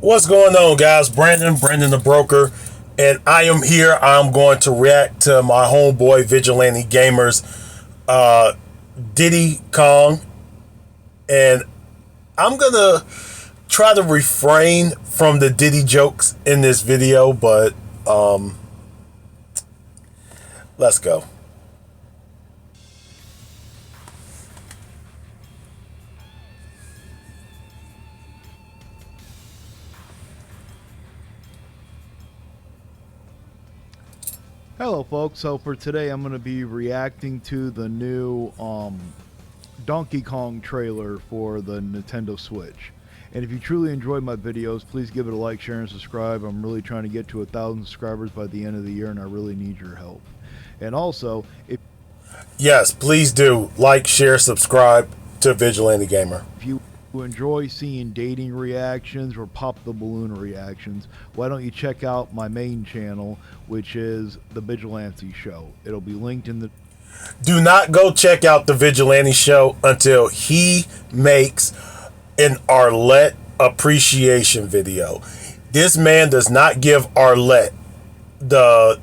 What's going on, guys? Brandon the broker, and I am here. I'm going to react to my homeboy Vigilante Gamers, Diddy Kong, and I'm gonna try to refrain from the Diddy jokes in this video, but let's go. Hello folks, so for today I'm going to be reacting to the new Donkey Kong trailer for the Nintendo Switch. And if you truly enjoyed my videos, please give it a like, share, and subscribe. I'm really trying to get to 1,000 subscribers by the end of the year, and I really need your help. And also, Yes, please do like, share, subscribe to Vigilante Gamer. if you enjoy seeing dating reactions or pop the balloon reactions, why don't you check out my main channel, which is the Vigilante Show. It'll be linked in the... Do not go check out the Vigilante Show until he makes an Arlette appreciation video. This man does not give Arlette the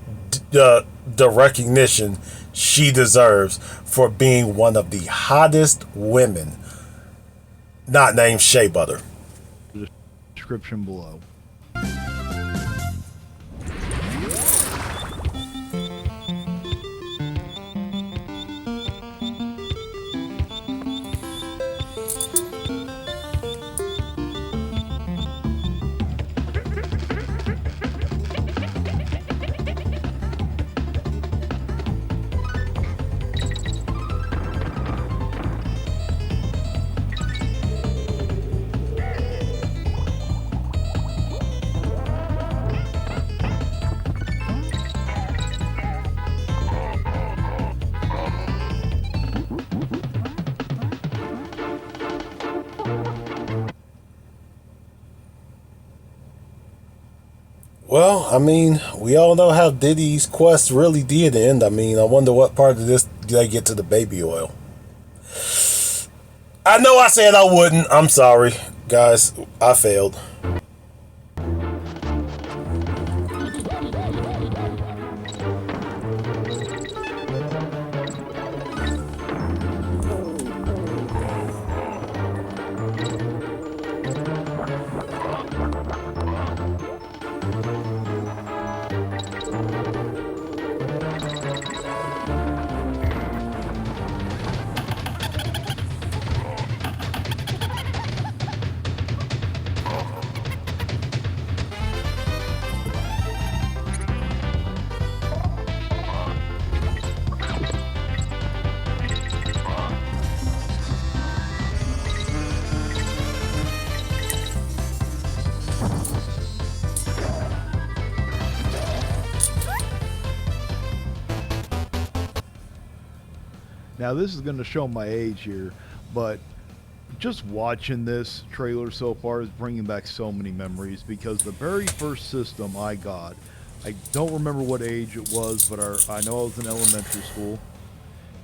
recognition she deserves for being one of the hottest women not named Shea Butter. description below. Well, I mean, we all know how Diddy's quest really did end. I mean, I wonder what part of this they get to the baby oil. I know I said I wouldn't. I'm sorry, guys. I failed. Now this is going to show my age here, but just watching this trailer so far is bringing back so many memories, because the very first system I got, I don't remember what age it was, but I know I was in elementary school,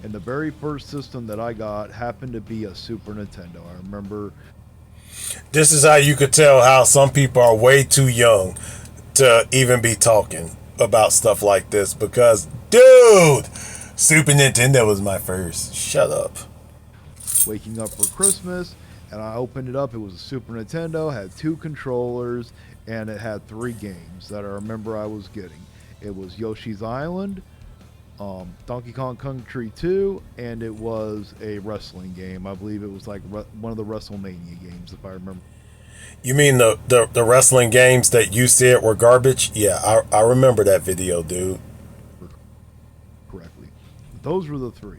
and the very first system that I got happened to be a Super Nintendo. I remember. This is how you could tell how some people are way too young to even be talking about stuff like this, because, dude, Super Nintendo was my first. Shut up. Waking up for Christmas, and I opened it up. It was a Super Nintendo, had 2 controllers, and it had 3 games that I remember I was getting. It was Yoshi's Island, Donkey Kong Country 2, and it was a wrestling game. I believe it was like one of the WrestleMania games, if I remember. You mean the wrestling games that you said were garbage? Yeah, I remember that video, dude. Correctly. Those were the 3.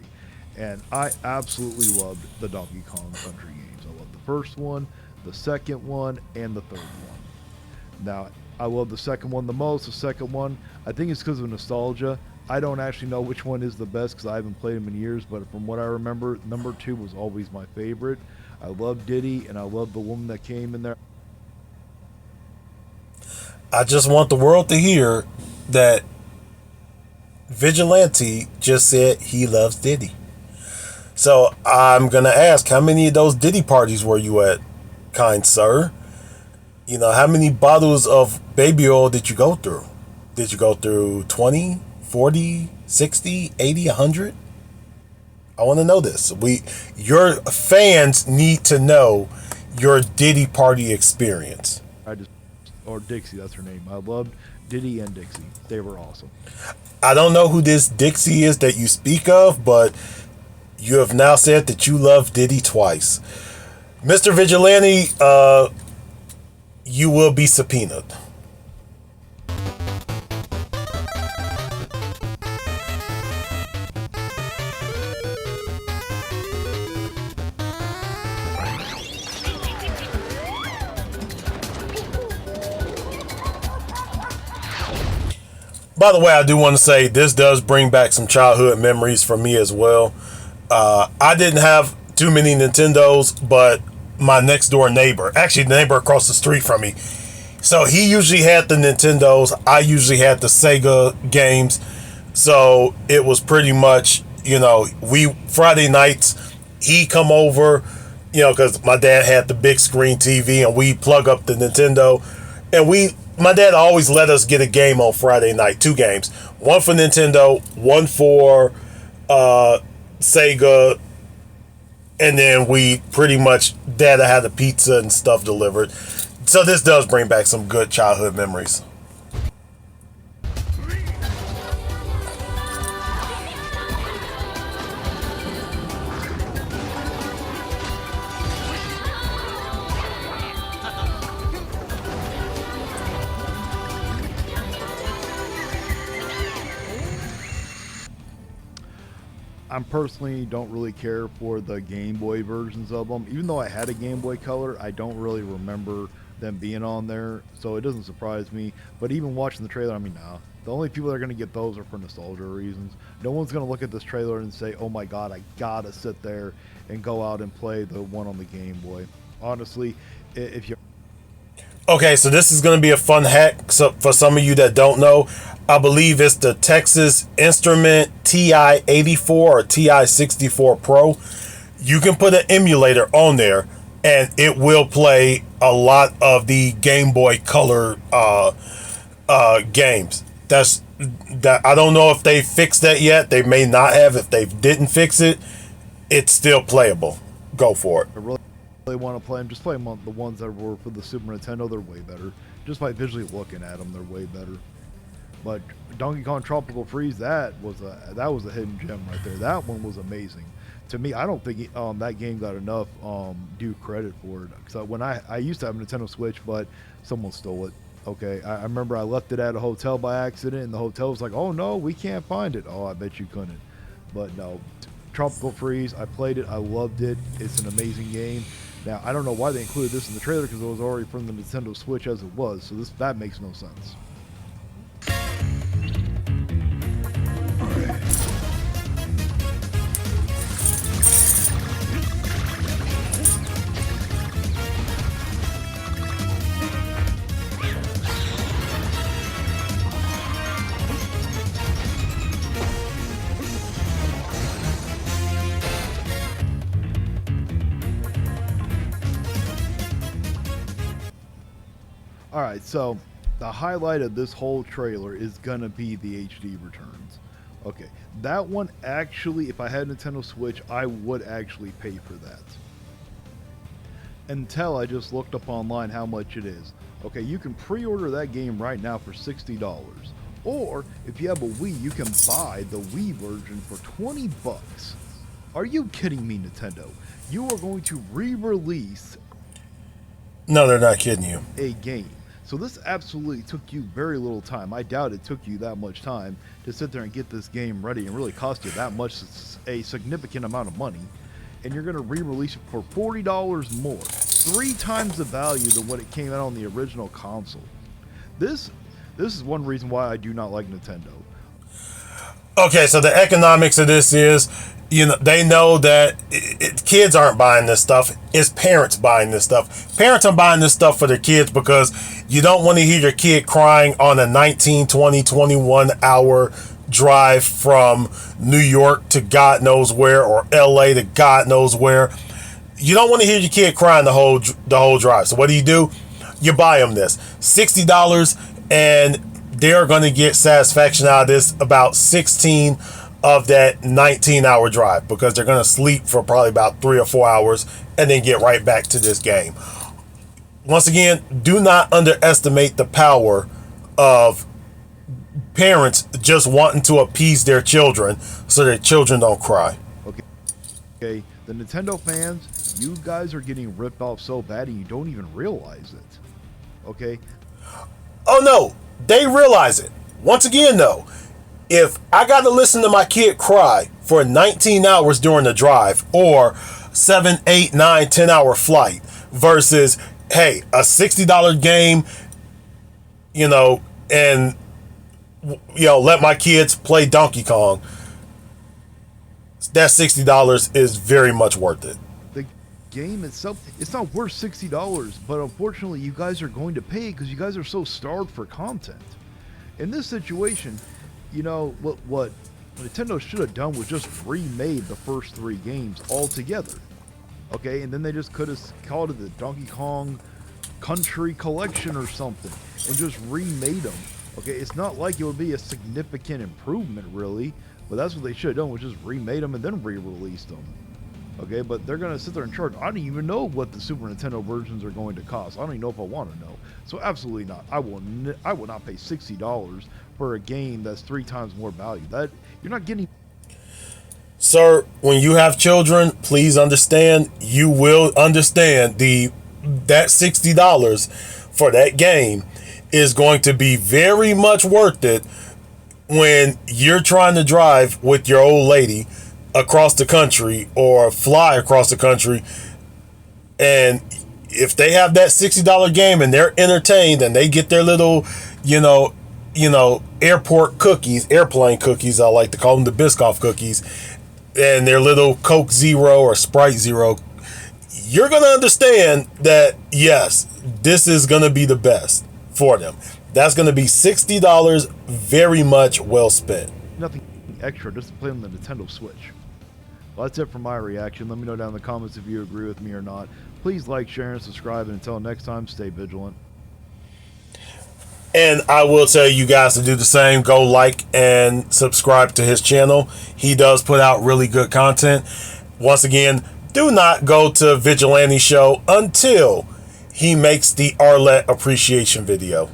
And I absolutely loved the Donkey Kong Country games. I loved the first one, the second one, and the third one. Now, I love the second one the most. The second one, I think it's because of nostalgia. I don't actually know which one is the best because I haven't played them in years, but from what I remember, number 2 was always my favorite. I love Diddy, and I love the woman that came in there. I just want the world to hear that Vigilante just said he loves Diddy. So I'm going to ask, how many of those Diddy parties were you at, kind sir? How many bottles of baby oil did you go through? Did you go through 20, 40, 60, 80, 100? I want to know this. Your fans need to know your Diddy party experience. Or Dixie, that's her name. I loved Diddy and Dixie. They were awesome. I don't know who this Dixie is that you speak of, but you have now said that you love Diddy twice. Mr. Vigilante, you will be subpoenaed. By the way, I do want to say this does bring back some childhood memories for me as well. I didn't have too many Nintendos, but my next door neighbor, actually the neighbor across the street from me, so he usually had the Nintendos. I usually had the Sega games. So it was pretty much, we Friday nights, he come over, because my dad had the big screen TV and we plug up the Nintendo. And my dad always let us get a game on Friday night, 2 games. One for Nintendo, one for Sega. And then we pretty much, Dad had the pizza and stuff delivered. So this does bring back some good childhood memories. I personally don't really care for the Game Boy versions of them. Even though I had a Game Boy Color, I don't really remember them being on there, so it doesn't surprise me. But even watching the trailer, nah. The only people that are going to get those are for nostalgia reasons. No one's going to look at this trailer and say, oh my god, I gotta sit there and go out and play the one on the Game Boy. Honestly, if you... Okay, so this is going to be a fun hack. So for some of you that don't know, I believe it's the Texas Instrument TI-84 or TI-64 Pro. You can put an emulator on there, and it will play a lot of the Game Boy Color games. That I don't know if they fixed that yet. They may not have. If they didn't fix it, it's still playable. Go for it. I really want to play them. Just play them on the ones that were for the Super Nintendo. They're way better. Just by visually looking at them, they're way better. But Donkey Kong Tropical Freeze, that was a hidden gem right there. That one was amazing. To me, I don't think that game got enough due credit for it. So when I used to have a Nintendo Switch, but someone stole it. Okay, I remember I left it at a hotel by accident, and the hotel was like, "Oh no, we can't find it." Oh, I bet you couldn't. But no, Tropical Freeze, I played it. I loved it. It's an amazing game. Now I don't know why they included this in the trailer because it was already from the Nintendo Switch as it was. So that makes no sense. Alright, so the highlight of this whole trailer is gonna be the HD returns. Okay, that one actually, if I had a Nintendo Switch, I would actually pay for that. Until I just looked up online how much it is. Okay, you can pre-order that game right now for $60. Or, if you have a Wii, you can buy the Wii version for 20 bucks. Are you kidding me, Nintendo? You are going to re-release... No, they're not kidding you. ...a game. So this absolutely took you very little time. I doubt it took you that much time to sit there and get this game ready and really cost you that much, a significant amount of money. And you're going to re-release it for $40 more. 3 times the value than what it came out on the original console. This is one reason why I do not like Nintendo. Okay, so the economics of this is, they know that kids aren't buying this stuff. It's parents buying this stuff. Parents are buying this stuff for their kids because you don't want to hear your kid crying on a 19, 20, 21 hour drive from New York to God knows where, or LA to God knows where. You don't want to hear your kid crying the whole drive. So what do? you buy them this $60, and they're going to get satisfaction out of this about 16 of that 19-hour drive, because they're going to sleep for probably about 3 or 4 hours and then get right back to this game. Once again, do not underestimate the power of parents just wanting to appease their children so their children don't cry. Okay, the Nintendo fans, you guys are getting ripped off so bad and you don't even realize it. Okay? Oh no, they realize it. Once again though, if I got to listen to my kid cry for 19 hours during the drive, or 7, 8, 9, 10-hour flight, versus, hey, a $60 game, and let my kids play Donkey Kong, that $60 is very much worth it. The game itself, it's not worth $60, but unfortunately you guys are going to pay because you guys are so starved for content. In this situation, what Nintendo should have done was just remade the first 3 games all together. Okay, and then they just could have called it the Donkey Kong Country Collection or something and just remade them. Okay, it's not like it would be a significant improvement really, but that's what they should have done, was just remade them and then re-released them. Okay, but they're gonna sit there and charge. I don't even know what the Super Nintendo versions are going to cost. I don't even know if I want to know. So absolutely not. I will not pay $60 for a game that's 3 times more value. That you're not getting. Sir, when you have children, please understand. You will understand that $60 for that game is going to be very much worth it when you're trying to drive with your old lady across the country or fly across the country, and if they have that $60 game and they're entertained and they get their little airport cookies, airplane cookies, I like to call them, the Biscoff cookies, and their little Coke Zero or Sprite Zero, you're gonna understand that yes, this is gonna be the best for them. That's gonna be $60 very much well spent. Nothing extra, just to play on the Nintendo Switch. Well, that's it for my reaction. Let me know down in the comments if you agree with me or not. Please like, share, and subscribe. And until next time, stay vigilant. And I will tell you guys to do the same. Go like and subscribe to his channel. He does put out really good content. Once again, do not go to Vigilante Show until he makes the Arlette appreciation video.